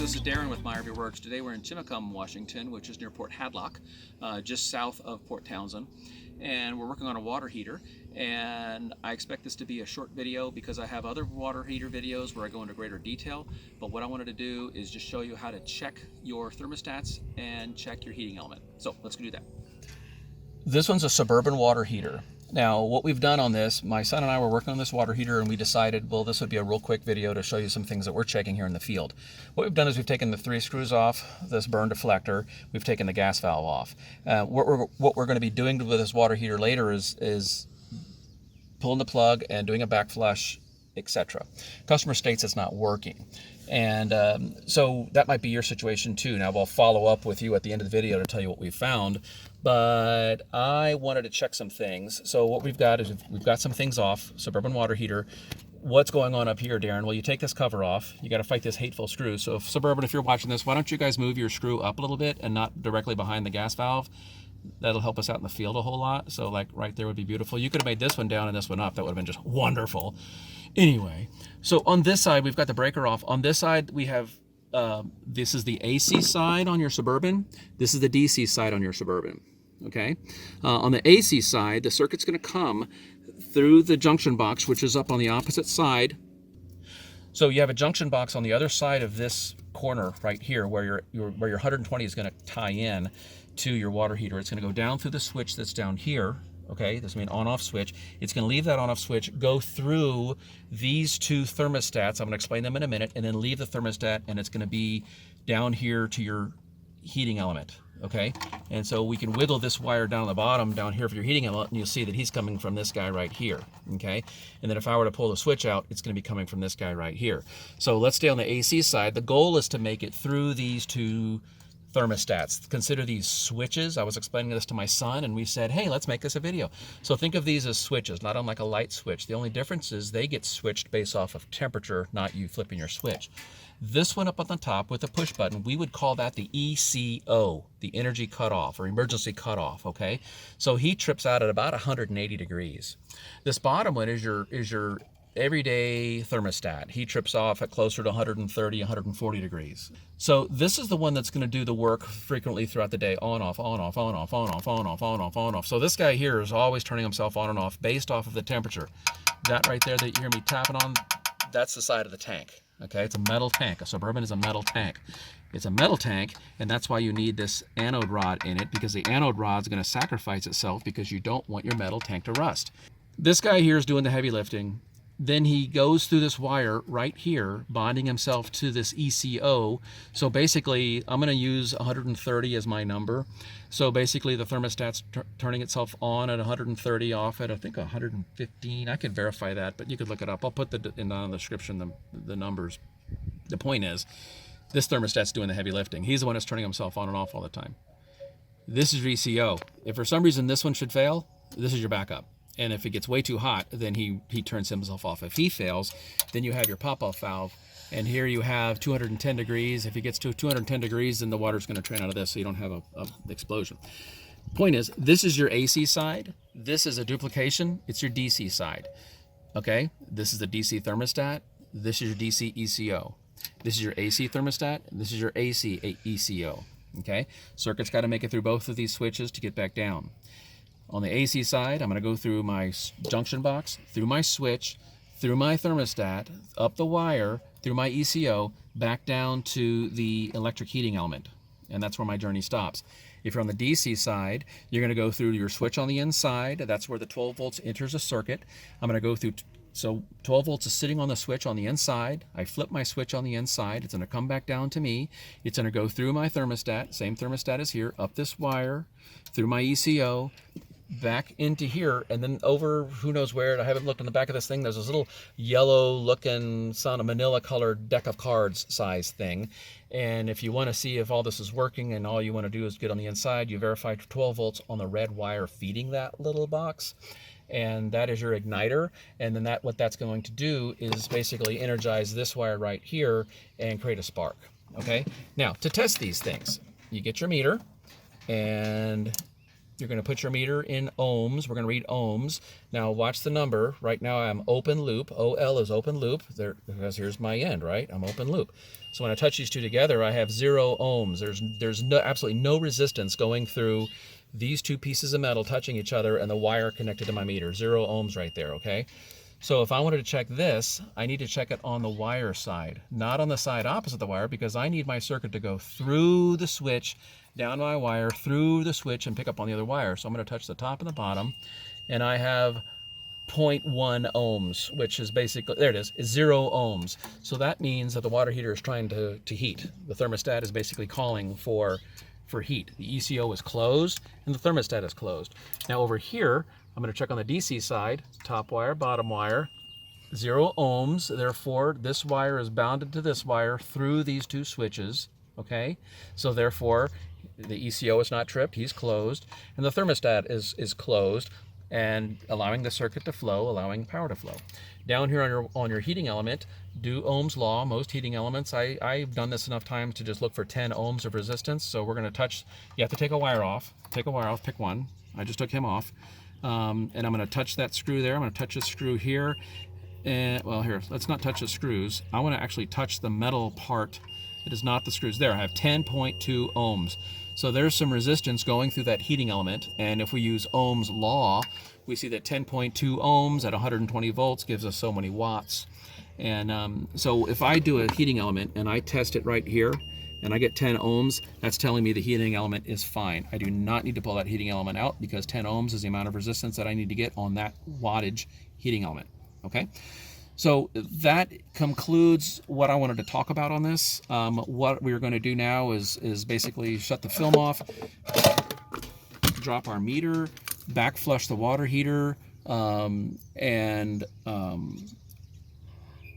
this is Darren with My RV Works. Today we're in Chimacum, Washington, which is near Port Hadlock, just south of Port Townsend. And we're working on a water heater. And I expect this to be a short video because I have other water heater videos where I go into greater detail. But what I wanted to do is just show you how to check your thermostats and check your heating element. So let's go do that. This one's a Suburban water heater. Now, what we've done on this, my son and I were working on this water heater and we decided, well, this would be a real quick video to show you some things that we're checking here in the field. What we've done is we've taken the 3 screws off this burn deflector, we've taken the gas valve off. What we're going to be doing with this water heater later is pulling the plug and doing a back flush, etc. Customer states it's not working. And so that might be your situation too. Now, we'll follow up with you at the end of the video to tell you what we found. But I wanted to check some things. So what we've got is we've got some things off, Suburban water heater. What's going on up here, Darren? Well, you take this cover off. You got to fight this hateful screw. So if Suburban, if you're watching this, why don't you guys move your screw up a little bit and not directly behind the gas valve? That'll help us out in the field a whole lot. So like right there would be beautiful. You could have made this one down and this one up. That would have been just wonderful. Anyway, so on this side, we've got the breaker off. On this side, we have, this is the AC side on your Suburban. This is the DC side on your Suburban. Okay. On the AC side, the circuit's going to come through the junction box, which is up on the opposite side. So you have a junction box on the other side of this corner right here where your 120 is going to tie in to your water heater. It's going to go down through the switch that's down here. Okay, this is an on-off switch. It's going to leave that on-off switch, go through these 2 thermostats. I'm going to explain them in a minute, and then leave the thermostat, and it's going to be down here to your heating element. Okay, and so we can wiggle this wire down the bottom down here for your heating element, and you'll see that he's coming from this guy right here. Okay, and then if I were to pull the switch out, it's going to be coming from this guy right here. So let's stay on the AC side. The goal is to make it through these 2 thermostats. Consider these switches. I was explaining this to my son and we said, hey, let's make this a video. So think of these as switches, not unlike a light switch. The only difference is they get switched based off of temperature, not you flipping your switch. This one up on the top with the push button, we would call that the ECO, the energy cutoff or emergency cutoff, okay? So he trips out at about 180 degrees. This bottom one is your everyday thermostat. He trips off at closer to 130, 140 degrees. So this is the one that's going to do the work frequently throughout the day, on, off, on, off, on, off, on, off, on, off, on, off, on, off. So this guy here is always turning himself on and off based off of the temperature. That right there that you hear me tapping on, that's the side of the tank. Okay, it's a metal tank. A Suburban is a metal tank. It's a metal tank, and that's why you need this anode rod in it, because the anode rod's going to sacrifice itself because you don't want your metal tank to rust. This guy here is doing the heavy lifting. Then he goes through this wire right here, bonding himself to this ECO. So basically, I'm going to use 130 as my number. So basically, the thermostat's turning itself on at 130, off at, I think, 115. I can verify that, but you could look it up. I'll put in the description the numbers. The point is, this thermostat's doing the heavy lifting. He's the one that's turning himself on and off all the time. This is your ECO. If for some reason this one should fail, this is your backup. And if it gets way too hot, then he turns himself off. If he fails, then you have your pop-off valve. And here you have 210 degrees. If it gets to 210 degrees, then the water's going to drain out of this, so you don't have an explosion. Point is, this is your AC side. This is a duplication. It's your DC side. Okay? This is the DC thermostat. This is your DC ECO. This is your AC thermostat. This is your AC ECO. Okay? Circuit's got to make it through both of these switches to get back down. On the AC side, I'm going to go through my junction box, through my switch, through my thermostat, up the wire, through my ECO, back down to the electric heating element. And that's where my journey stops. If you're on the DC side, you're going to go through your switch on the inside. That's where the 12 volts enters a circuit. I'm going to go through, so 12 volts is sitting on the switch on the inside. I flip my switch on the inside. It's going to come back down to me. It's going to go through my thermostat, same thermostat as here, up this wire, through my ECO, back into here, and then over who knows where. I haven't looked on the back of this thing. There's this little yellow looking manila colored deck of cards size thing, and if you want to see if all this is working and all you want to do is get on the inside, you verify 12 volts on the red wire feeding that little box, and that is your igniter. And then what that's going to do is basically energize this wire right here and create a spark. Okay, now to test these things, you get your meter, and You're going to put your meter in ohms. We're going to read ohms. Now watch the number. Right now I'm open loop. OL is open loop. There, because here's my end, right? I'm open loop. So when I touch these two together, I have 0 ohms. There's no, absolutely no resistance going through these two pieces of metal touching each other and the wire connected to my meter. 0 ohms right there, okay? So if I wanted to check this, I need to check it on the wire side, not on the side opposite the wire, because I need my circuit to go through the switch, down my wire, through the switch, and pick up on the other wire. So I'm going to touch the top and the bottom, and I have 0.1 ohms, which is basically, there it is 0 ohms. So that means that the water heater is trying to heat. The thermostat is basically calling for heat. The ECO is closed, and the thermostat is closed. Now over here, I'm going to check on the DC side, top wire, bottom wire, 0 ohms. Therefore, this wire is bounded to this wire through these two switches, okay? So therefore, the ECO is not tripped, he's closed, and the thermostat is closed and allowing the circuit to flow, allowing power to flow. Down here on your heating element, do Ohm's law. Most heating elements, I've done this enough times to just look for 10 ohms of resistance. So we're going to touch, you have to take a wire off. Take a wire off, pick one. I just took him off. And I'm going to touch that screw there. I'm going to touch this screw here. And, well, here, let's not touch the screws. I want to actually touch the metal part. It is not the screws. There, I have 10.2 ohms. So there's some resistance going through that heating element. And if we use Ohm's law, we see that 10.2 ohms at 120 volts gives us so many watts. And so if I do a heating element and I test it right here, and I get 10 ohms, that's telling me the heating element is fine. I do not need to pull that heating element out because 10 ohms is the amount of resistance that I need to get on that wattage heating element, okay? So that concludes what I wanted to talk about on this. What we're going to do now is basically shut the film off, drop our meter, backflush the water heater,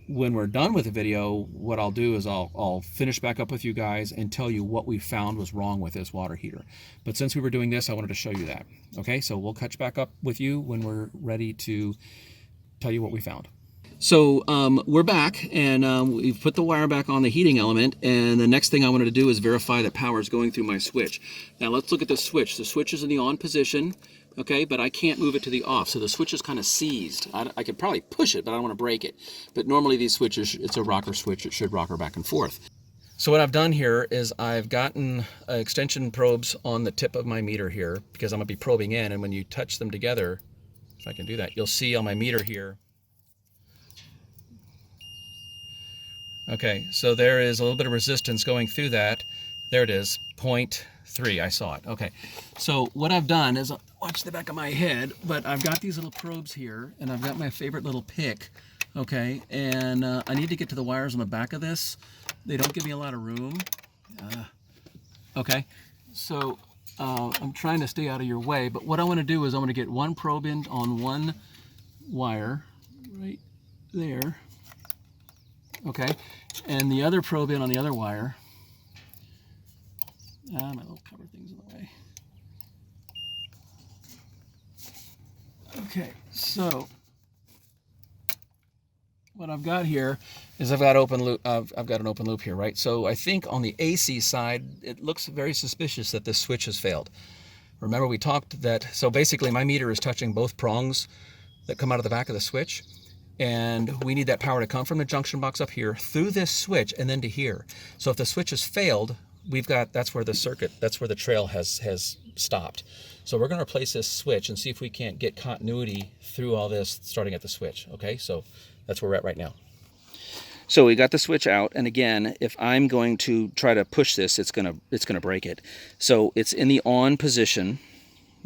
when we're done with the video, what I'll do is I'll finish back up with you guys and tell you what we found was wrong with this water heater. But since we were doing this, I wanted to show you that. Okay, so we'll catch back up with you when we're ready to tell you what we found. So we're back, and we've put the wire back on the heating element, and the next thing I wanted to do is verify that power is going through my switch. Now let's look at the switch. The switch is in the on position, okay, but I can't move it to the off, so the switch is kind of seized. I could probably push it, but I don't want to break it. But normally these switches, it's a rocker switch, it should rock her back and forth. So what I've done here is I've gotten extension probes on the tip of my meter here, because I'm going to be probing in, and when you touch them together, if I can do that, you'll see on my meter here. Okay, so there is a little bit of resistance going through that. There it is, 0.3, I saw it. Okay, so what I've done is, watch the back of my head, but I've got these little probes here, and I've got my favorite little pick, okay, and I need to get to the wires on the back of this. They don't give me a lot of room. Okay, so I'm trying to stay out of your way, but what I want to do is I want to get one probe in on one wire, right there. Okay, and the other probe in on the other wire. My little cover thing's in the way. Okay, so what I've got here is I've got open loop. I've got an open loop here, right? So I think on the AC side, it looks very suspicious that this switch has failed. Remember we talked that, so basically my meter is touching both prongs that come out of the back of the switch. And we need that power to come from the junction box up here through this switch and then to here. So if the switch has failed, we've got, that's where the circuit, that's where the trail has stopped. So we're going to replace this switch and see if we can't get continuity through all this starting at the switch. Okay, so that's where we're at right now. So we got the switch out, and again, if I'm going to try to push this, it's gonna break it. So it's in the on position,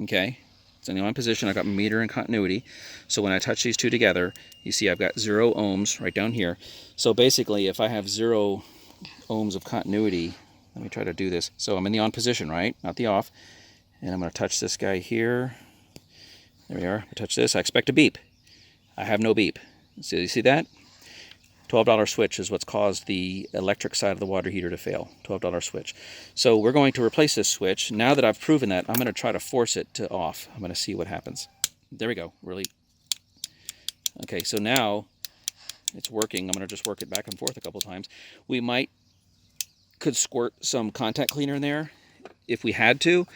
okay? It's in the on position. I've got my meter and continuity. So when I touch these two together, you see I've got 0 ohms right down here. So basically, if I have 0 ohms of continuity, let me try to do this. So I'm in the on position, right? Not the off. And I'm going to touch this guy here. There we are. I touch this. I expect a beep. I have no beep. So you see that? $12 switch is what's caused the electric side of the water heater to fail. $12 switch. So we're going to replace this switch. Now that I've proven that, I'm going to try to force it to off. I'm going to see what happens. There we go. Really. Okay, so now it's working. I'm going to just work it back and forth a couple times. We could squirt some contact cleaner in there if we had to.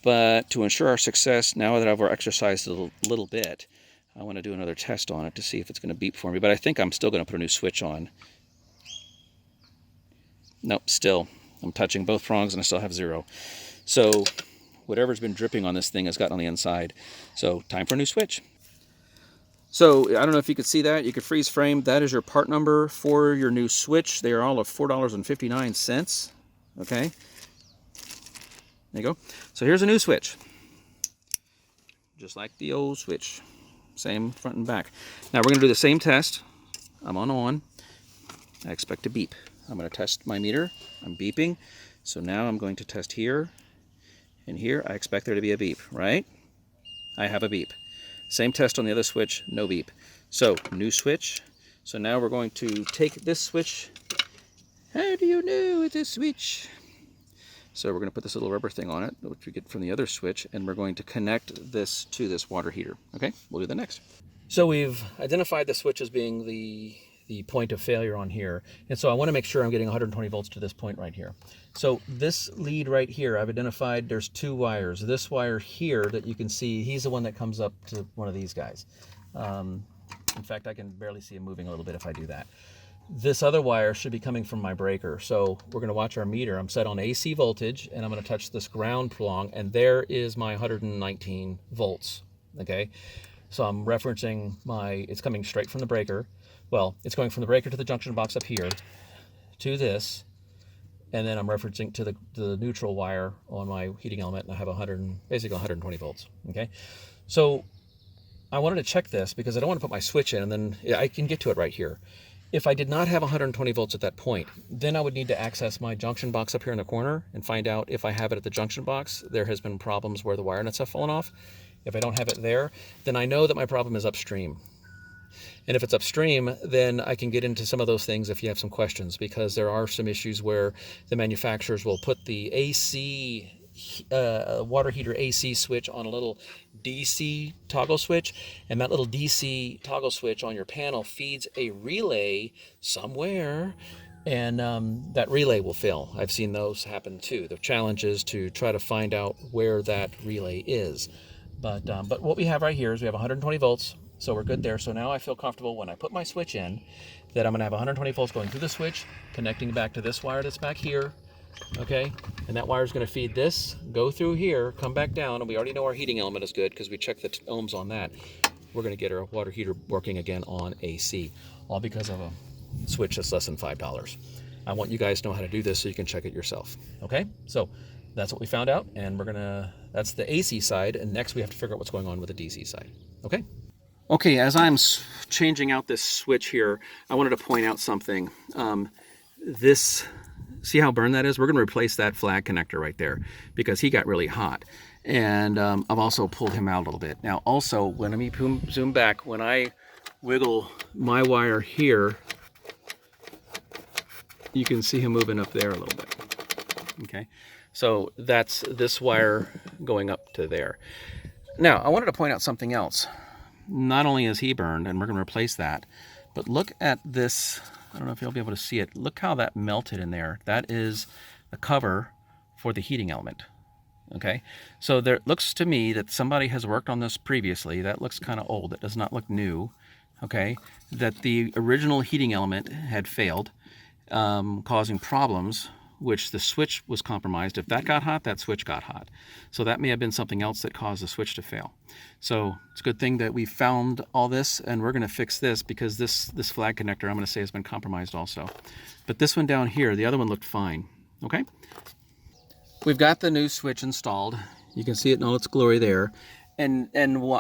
But to ensure our success, now that I've exercised a little bit, I want to do another test on it to see if it's going to beep for me. But I think I'm still going to put a new switch on. Nope, still. I'm touching both prongs and I still have 0. So whatever's been dripping on this thing has gotten on the inside. So time for a new switch. So I don't know if you could see that. You could freeze frame. That is your part number for your new switch. They are all of $4.59. Okay. There you go. So here's a new switch. Just like the old switch. Same front and back. Now we're going to do the same test. I'm on. I expect a beep. I'm going to test my meter. I'm beeping. So now I'm going to test here and here. I expect there to be a beep, right? I have a beep. Same test on the other switch, no beep. So new switch. So now we're going to take this switch. How do you know it's a switch? So we're going to put this little rubber thing on it, which we get from the other switch, and we're going to connect this to this water heater. Okay, we'll do the next. So we've identified the switch as being the point of failure on here. And so I want to make sure I'm getting 120 volts to this point right here. So this lead right here, I've identified there's 2 wires. This wire here that you can see, he's the one that comes up to one of these guys. In fact, I can barely see him moving a little bit if I do that. This other wire should be coming from my breaker. So we're going to watch our meter. I'm set on AC voltage, and I'm going to touch this ground prong, and there is my 119 volts. Okay, so I'm referencing it's coming straight from the breaker. Well, it's going from the breaker to the junction box up here to this, and then I'm referencing to the neutral wire on my heating element, and I have basically 120 volts. Okay, so I wanted to check this because I don't want to put my switch in, and then I can get to it right here. If I did not have 120 volts at that point, then I would need to access my junction box up here in the corner and find out if I have it at the junction box. There has been problems where the wire nuts have fallen off. If I don't have it there, then I know that my problem is upstream. And if it's upstream, then I can get into some of those things if you have some questions, because there are some issues where the manufacturers will put the AC water heater AC switch on a little DC toggle switch, and that little DC toggle switch on your panel feeds a relay somewhere, and that relay will fail. I've seen those happen too. The challenge is to try to find out where that relay is. But what we have right here is we have 120 volts, so we're good there. So now I feel comfortable when I put my switch in that I'm going to have 120 volts going through the switch, connecting back to this wire that's back here. Okay, and that wire is going to feed this, go through here, come back down, and we already know our heating element is good because we checked the ohms on that. We're going to get our water heater working again on AC, all because of a switch that's less than $5. I want you guys to know how to do this so you can check it yourself. Okay, so that's what we found out, and that's the AC side, and next we have to figure out what's going on with the DC side. Okay? Okay, as I'm changing out this switch here, I wanted to point out something. See how burned that is? We're going to replace that flag connector right there because he got really hot. And I've also pulled him out a little bit. Now also, let me zoom back. When I wiggle my wire here, you can see him moving up there a little bit. Okay, so that's this wire going up to there. Now, I wanted to point out something else. Not only is he burned, and we're going to replace that, but look at this. I don't know if you'll be able to see it. Look how that melted in there. That is the cover for the heating element. Okay, so there looks to me that somebody has worked on this previously. That looks kind of old. It does not look new. Okay, that the original heating element had failed, causing problems, which the switch was compromised. If that got hot, that switch got hot. So that may have been something else that caused the switch to fail. So it's a good thing that we found all this, and we're going to fix this because this flag connector, I'm going to say, has been compromised also. But this one down here, the other one looked fine. Okay? We've got the new switch installed. You can see it in all its glory there. And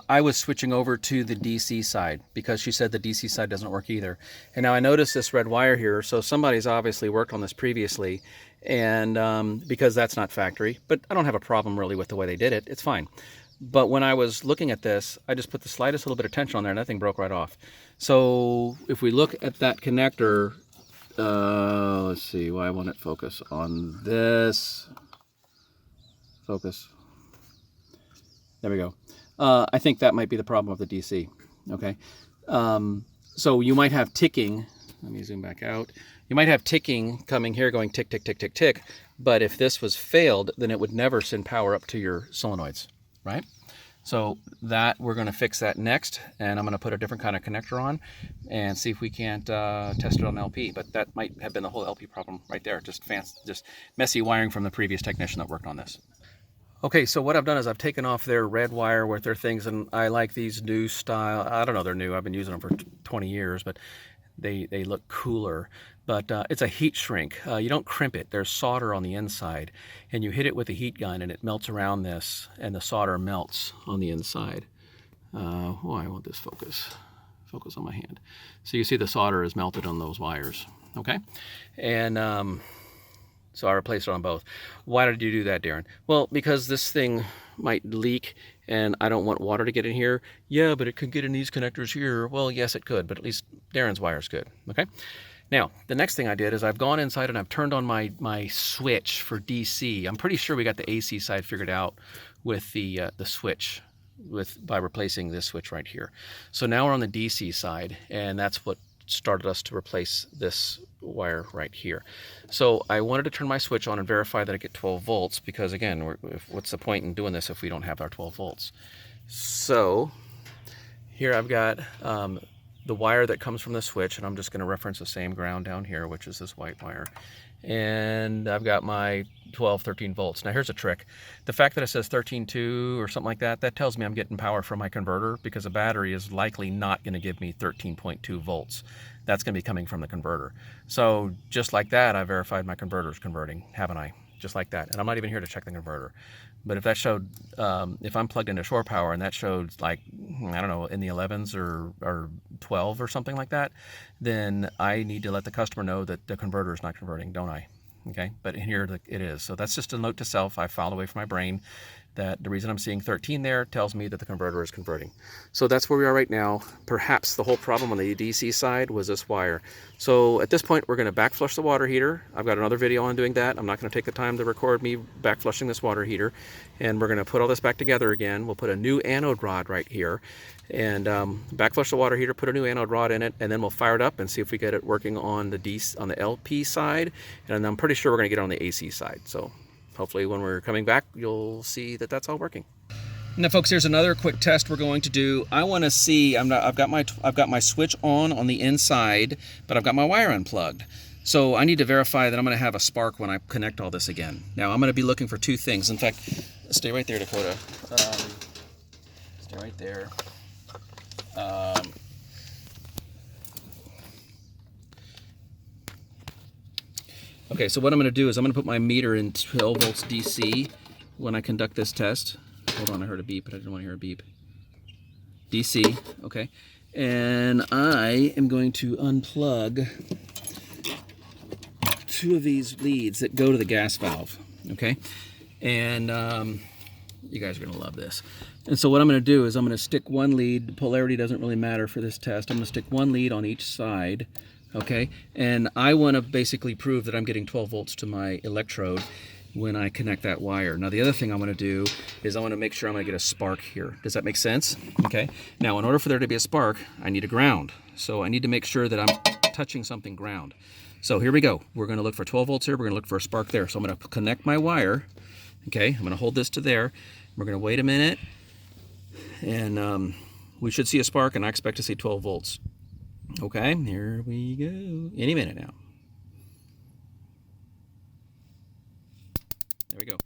I was switching over to the DC side because she said the DC side doesn't work either. And now I noticed this red wire here, so somebody's obviously worked on this previously, and because that's not factory. But I don't have a problem really with the way they did it. It's fine. But when I was looking at this, I just put the slightest little bit of tension on there and that thing broke right off. So if we look at that connector, let's see, why won't it focus on this? Focus. There we go. I think that might be the problem with the DC. Okay. So you might have ticking Let me zoom back out. You might have ticking coming here going tick, tick, tick, tick, tick. But if this was failed, then it would never send power up to your solenoids, right? So that we're going to fix that next, and I'm going to put a different kind of connector on and see if we can't test it on LP. But that might have been the whole LP problem right there, just messy wiring from the previous technician that worked on this. Okay, so what I've done is I've taken off their red wire with their things, and I like these new style. I don't know, they're new. I've been using them for 20 years, but they look cooler. But it's a heat shrink. You don't crimp it. There's solder on the inside, and you hit it with a heat gun, and it melts around this, and the solder melts on the inside. Why won't this focus? Focus on my hand. So you see the solder is melted on those wires, okay? And so I replaced it on both. Why did you do that, Darren? Well, because this thing might leak, and I don't want water to get in here. Yeah, but it could get in these connectors here. Well, yes, it could, but at least Darren's wire is good, okay? Now, the next thing I did is I've gone inside and I've turned on my switch for DC. I'm pretty sure we got the AC side figured out with the switch by replacing this switch right here. So now we're on the DC side, and that's what started us to replace this wire right here. So I wanted to turn my switch on and verify that I get 12 volts because, again, what's the point in doing this if we don't have our 12 volts? So here I've got the wire that comes from the switch, and I'm just going to reference the same ground down here, which is this white wire. And I've got my 12, 13 volts. Now here's a trick. The fact that it says 13.2 or something like that, that tells me I'm getting power from my converter, because a battery is likely not going to give me 13.2 volts. That's going to be coming from the converter. So just like that, I verified my converter is converting, haven't I? Just like that. And I'm not even here to check the converter. But if that showed, if I'm plugged into shore power and that showed like, I don't know, in the 11s or 12 or something like that, then I need to let the customer know that the converter is not converting, don't I? Okay, but in here it is. So that's just a note to self. I filed away from my brain that the reason I'm seeing 13 there tells me that the converter is converting. So that's where we are right now. Perhaps the whole problem on the DC side was this wire. So at this point, we're going to backflush the water heater. I've got another video on doing that. I'm not going to take the time to record me backflushing this water heater. And we're going to put all this back together again. We'll put a new anode rod right here and backflush the water heater, put a new anode rod in it, and then we'll fire it up and see if we get it working on the LP side. And I'm pretty sure we're going to get it on the AC side. So hopefully when we're coming back, you'll see that that's all working. Now, folks, here's another quick test we're going to do. I want to see. I've got my switch on the inside, but I've got my wire unplugged. So I need to verify that I'm going to have a spark when I connect all this again. Now I'm going to be looking for two things. In fact, stay right there, Dakota. Stay right there. Okay, so what I'm going to do is I'm going to put my meter in 12 volts DC when I conduct this test. Hold on, I heard a beep, but I didn't want to hear a beep. DC, okay. And I am going to unplug two of these leads that go to the gas valve, okay? And you guys are going to love this. And so what I'm going to do is I'm going to stick one lead. The polarity doesn't really matter for this test. I'm going to stick one lead on each side. Okay, and I want to basically prove that I'm getting 12 volts to my electrode when I connect that wire. Now the other thing I want to do is I want to make sure I'm going to get a spark here. Does that make sense? Okay, now in order for there to be a spark, I need a ground. So I need to make sure that I'm touching something ground. So here we go. We're going to look for 12 volts here. We're going to look for a spark there. So I'm going to connect my wire. Okay, I'm going to hold this to there. We're going to wait a minute, and we should see a spark, and I expect to see 12 volts. Okay, here we go. Any minute now. There we go.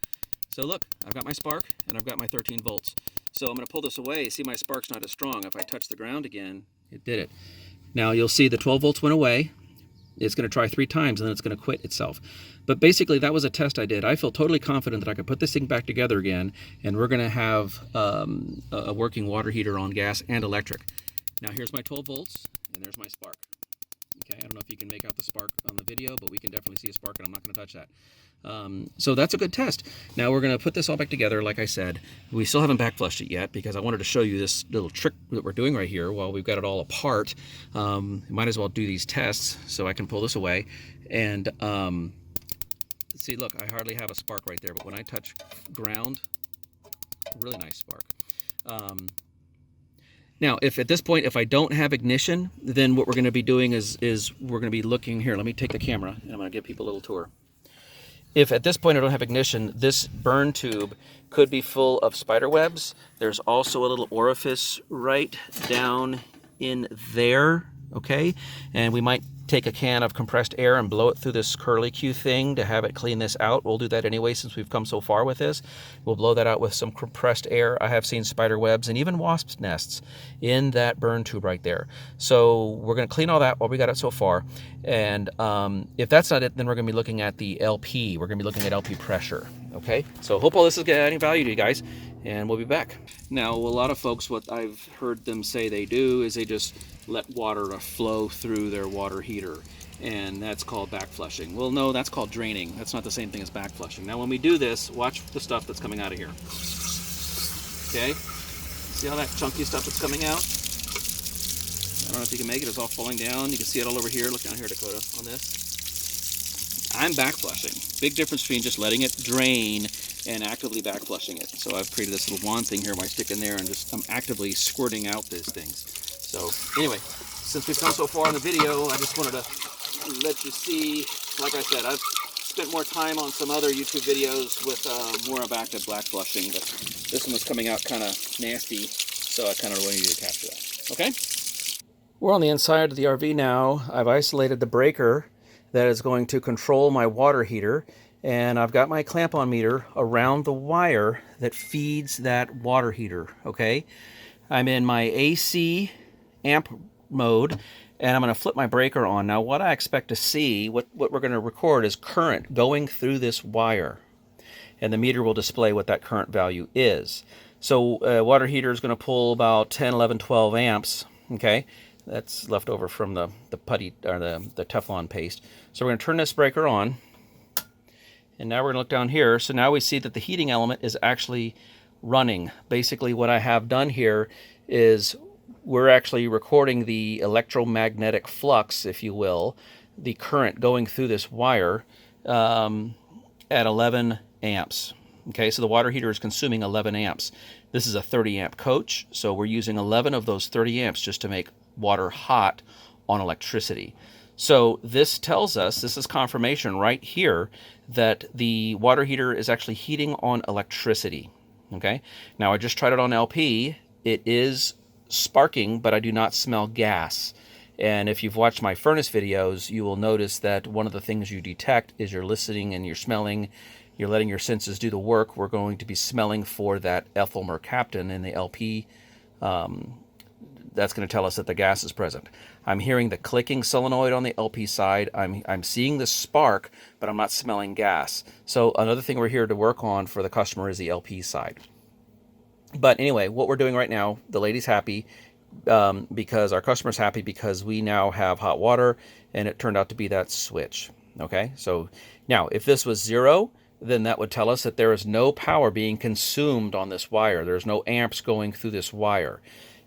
So look, I've got my spark and I've got my 13 volts. So I'm going to pull this away. See, my spark's not as strong. If I touch the ground again, it did it. Now you'll see the 12 volts went away. It's going to try 3 times and then it's going to quit itself. But basically that was a test I did. I feel totally confident that I could put this thing back together again, and we're going to have a working water heater on gas and electric. Now here's my 12 volts. And there's my spark. Okay, I don't know if you can make out the spark on the video, but we can definitely see a spark, and I'm not going to touch that. So that's a good test. Now we're going to put this all back together. Like I said, we still haven't backflushed it yet because I wanted to show you this little trick that we're doing right here while we've got it all apart. Might as well do these tests so I can pull this away. And see, look, I hardly have a spark right there, but when I touch ground, really nice spark. Now, if at this point, if I don't have ignition, then what we're going to be doing is we're going to be looking here. Let me take the camera and I'm going to give people a little tour. If at this point I don't have ignition, this burn tube could be full of spider webs. There's also a little orifice right down in there, okay? And we might take a can of compressed air and blow it through this curlicue thing to have it clean this out. We'll do that anyway since we've come so far with this. We'll blow that out with some compressed air. I have seen spider webs and even wasp nests in that burn tube right there. So we're going to clean all that while we got it so far. And if that's not it, then we're going to be looking at the LP. We're going to be looking at LP pressure. Okay, so hope all this is adding value to you guys, and we'll be back. Now, a lot of folks, what I've heard them say they do is they just let water flow through their water heater, and that's called backflushing. Well, no, that's called draining. That's not the same thing as backflushing. Now, when we do this, watch the stuff that's coming out of here. Okay, see all that chunky stuff that's coming out? I don't know if you can make it. It's all falling down. You can see it all over here. Look down here, Dakota, on this. I'm backflushing. Big difference between just letting it drain and actively backflushing it. So I've created this little wand thing here where I stick in there and I'm actively squirting out these things. So anyway, since we've come so far in the video, I just wanted to let you see, like I said, I've spent more time on some other YouTube videos with more of active backflushing, but this one was coming out kind of nasty, so I kind of wanted you to capture that. Okay? We're on the inside of the RV now. I've isolated the breaker that is going to control my water heater, and I've got my clamp-on meter around the wire that feeds that water heater, okay? I'm in my AC amp mode, and I'm going to flip my breaker on. Now, what I expect to see, what we're going to record is current going through this wire, and the meter will display what that current value is. So water heater is going to pull about 10, 11, 12 amps, okay? That's left over from the putty or the Teflon paste. So we're going to turn this breaker on, and now we're going to look down here. So now we see that the heating element is actually running. Basically, what I have done here is we're actually recording the electromagnetic flux, if you will, the current going through this wire at 11 amps. Okay, so the water heater is consuming 11 amps. This is a 30 amp coach, so we're using 11 of those 30 amps just to make water hot on electricity. So this tells us, this is confirmation right here, that the water heater is actually heating on electricity. Okay, now I just tried it on LP. It is sparking, but I do not smell gas. And if you've watched my furnace videos, you will notice that one of the things you detect is you're listening and you're smelling. You're letting your senses do the work. We're going to be smelling for that ethyl mercaptan in the LP. That's going to tell us that the gas is present. I'm hearing the clicking solenoid on the LP side. I'm seeing the spark, but I'm not smelling gas. So another thing we're here to work on for the customer is the LP side. But anyway, what we're doing right now, the lady's happy because our customer's happy because we now have hot water, and it turned out to be that switch. Okay, so now if this was 0, then that would tell us that there is no power being consumed on this wire. There's no amps going through this wire.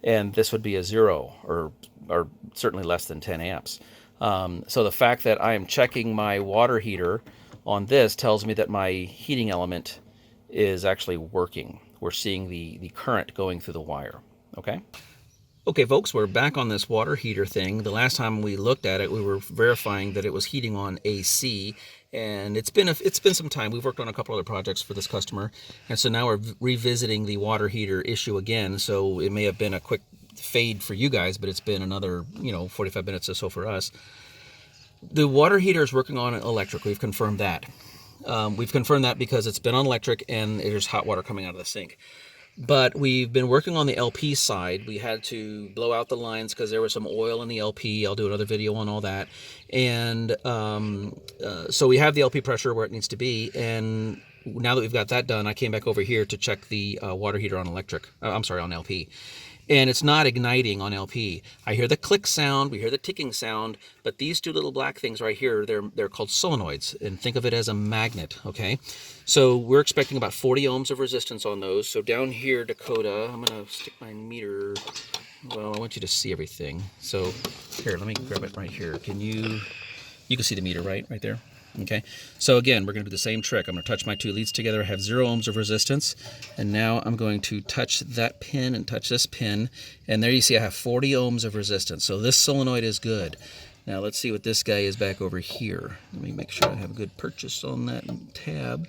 And this would be a 0 or certainly less than 10 amps. So the fact that I am checking my water heater on this tells me that my heating element is actually working. We're seeing the current going through the wire. Okay? Okay, folks, we're back on this water heater thing. The last time we looked at it, we were verifying that it was heating on AC, and it's been some time. We've worked on a couple other projects for this customer, and so now we're revisiting the water heater issue again. So it may have been a quick fade for you guys, but it's been another 45 minutes or so for us. The water heater is working on electric. We've confirmed that. We've confirmed that because it's been on electric and there's hot water coming out of the sink. But we've been working on the LP side. We had to blow out the lines because there was some oil in the LP. I'll do another video on all that. And so we have the LP pressure where it needs to be. And now that we've got that done, I came back over here to check the water heater on on LP. And it's not igniting on LP. I hear the click sound, we hear the ticking sound, but these two little black things right here, they're called solenoids, and think of it as a magnet, okay? So we're expecting about 40 ohms of resistance on those. So down here, Dakota, I'm gonna stick my meter, well, I want you to see everything. So here, let me grab it right here. You can see the meter, right there? Okay, so again, we're going to do the same trick. I'm going to touch my two leads together. I have 0 ohms of resistance, and now I'm going to touch that pin and touch this pin, and there you see I have 40 ohms of resistance. So this solenoid is good. Now let's see what this guy is back over here. Let me make sure I have a good purchase on that tab.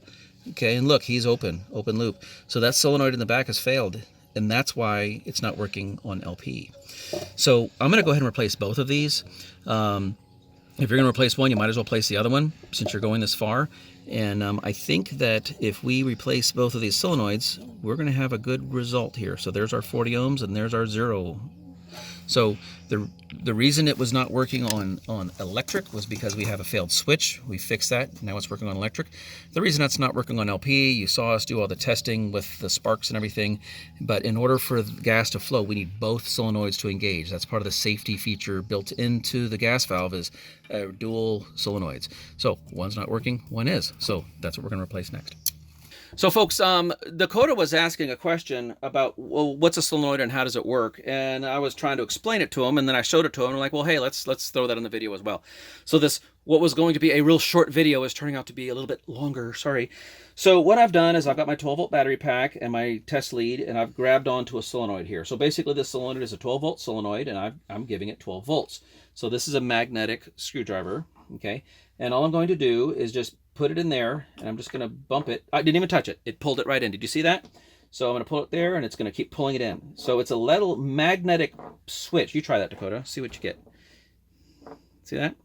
Okay, and look, he's open loop. So that solenoid in the back has failed, and that's why it's not working on LP. So I'm going to go ahead and replace both of these. If you're going to replace one, you might as well replace the other one since you're going this far. And I think that if we replace both of these solenoids, we're going to have a good result here. So there's our 40 ohms and there's our 0. So the reason it was not working on electric was because we have a failed switch. We fixed that. Now it's working on electric. The reason that's not working on LP, you saw us do all the testing with the sparks and everything. But in order for the gas to flow, we need both solenoids to engage. That's part of the safety feature built into the gas valve is dual solenoids. So one's not working, one is. So that's what we're going to replace next. So folks, Dakota was asking a question about, well, what's a solenoid and how does it work? And I was trying to explain it to him, and then I showed it to him. I'm like, well, hey, let's throw that in the video as well. So this, what was going to be a real short video is turning out to be a little bit longer, sorry. So what I've done is I've got my 12-volt battery pack and my test lead, and I've grabbed onto a solenoid here. So basically this solenoid is a 12-volt solenoid, and I'm giving it 12 volts. So this is a magnetic screwdriver, okay? And all I'm going to do is just put it in there, and I'm just going to bump it. I didn't even touch it. It pulled it right in. Did you see that? So I'm going to pull it there, and it's going to keep pulling it in. So it's a little magnetic switch. You try that, Dakota. See what you get. See that?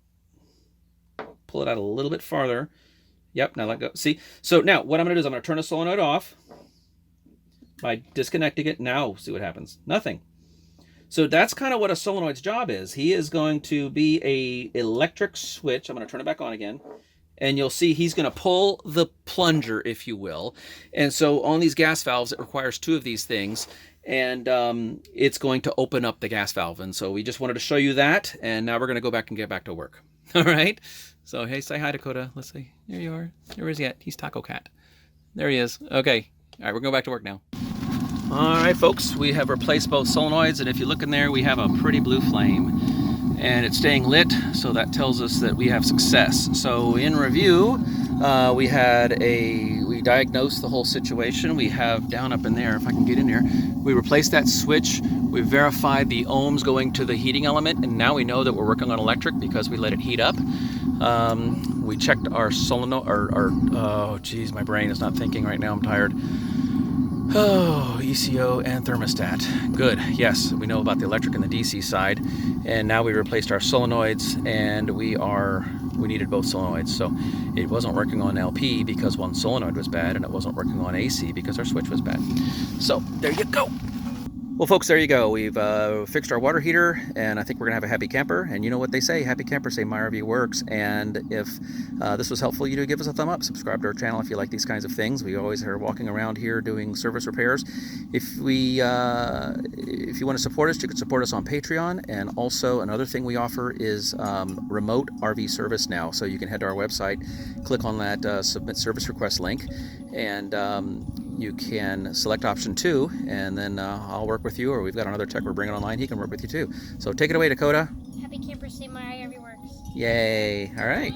Pull it out a little bit farther. Yep, now let go. See? So now what I'm going to do is I'm going to turn the solenoid off by disconnecting it. Now see what happens. Nothing. So that's kind of what a solenoid's job is. He is going to be a electric switch. I'm going to turn it back on again. And you'll see he's going to pull the plunger, if you will. And so on these gas valves, it requires 2 of these things. And it's going to open up the gas valve. And so we just wanted to show you that. And now we're going to go back and get back to work. All right. So, hey, say hi, Dakota. Let's see. There you are. Where is he at? He's Taco Cat. There he is. Okay. All right, we're going back to work now. All right, folks. We have replaced both solenoids. And if you look in there, we have a pretty blue flame. And it's staying lit, so that tells us that we have success. So in review, we diagnosed the whole situation. We have down up in there, if I can get in here, we replaced that switch. We verified the ohms going to the heating element, and now we know that we're working on electric because we let it heat up. We checked our solenoid, oh geez, my brain is not thinking right now, I'm tired. Oh, ECO and thermostat. Good. Yes, we know about the electric and the DC side. And now we replaced our solenoids, and we needed both solenoids. So it wasn't working on LP because one solenoid was bad, and it wasn't working on AC because our switch was bad. So there you go. Well, folks, there you go. We've fixed our water heater, and I think we're going to have a happy camper. And you know what they say, happy campers say my RV works. And if this was helpful, you do give us a thumb up. Subscribe to our channel if you like these kinds of things. We always are walking around here doing service repairs. If you want to support us, you can support us on Patreon. And also another thing we offer is remote RV service now. So you can head to our website, click on that submit service request link, and you can select option 2, and then I'll work with you, or we've got another tech we're bringing online. He can work with you too. So take it away, Dakota. Happy campers say my RV works. Yay. All right.